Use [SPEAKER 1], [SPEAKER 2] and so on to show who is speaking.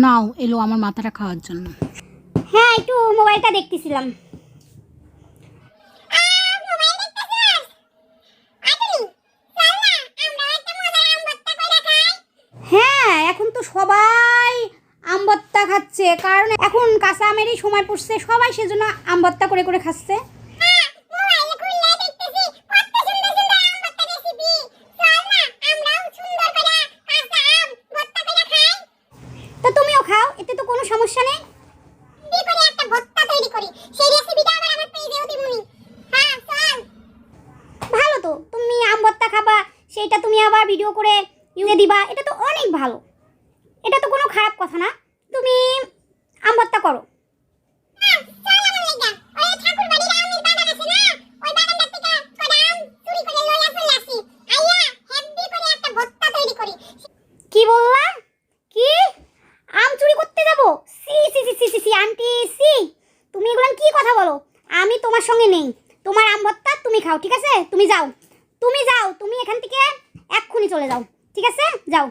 [SPEAKER 1] নাও এলো আমার মাথাটা খাওয়ার জন্য।
[SPEAKER 2] হ্যাঁ, একটু মোবাইলটা দেখতেছিলাম। হ্যাঁ, এখন তো সবাই আম ভর্তা খাচ্ছে, কারণ এখন কাঁচা আমেরই সময় পড়ছে, সবাই সেজন্য আম ভর্তা করে করে খাচ্ছে। তো তুমিও খাও, এতে তো কোনো সমস্যা নেই। ভালো তো, তুমি আম ভর্তা খাবা, সেইটা তুমি আবার ভিডিও করে ইউটিউবে দিবা, এটা তো অনেক ভালো। এটা তো কোনো খারাপ কথা না, তুমি আম ভর্তা করো। কি বললা? কি আম চুরি করতে যাব? সি সি সি সি সি সি আন্টি, সি তুমি এগুলো কি কথা বলো? আমি তোমার সঙ্গে নেই, তোমার আম ভর্তা তুমি খাও, ঠিক আছে? তুমি যাও, তুমি যাও, তুমি এখান থেকে এক্ষুনি চলে যাও, ঠিক আছে? যাও।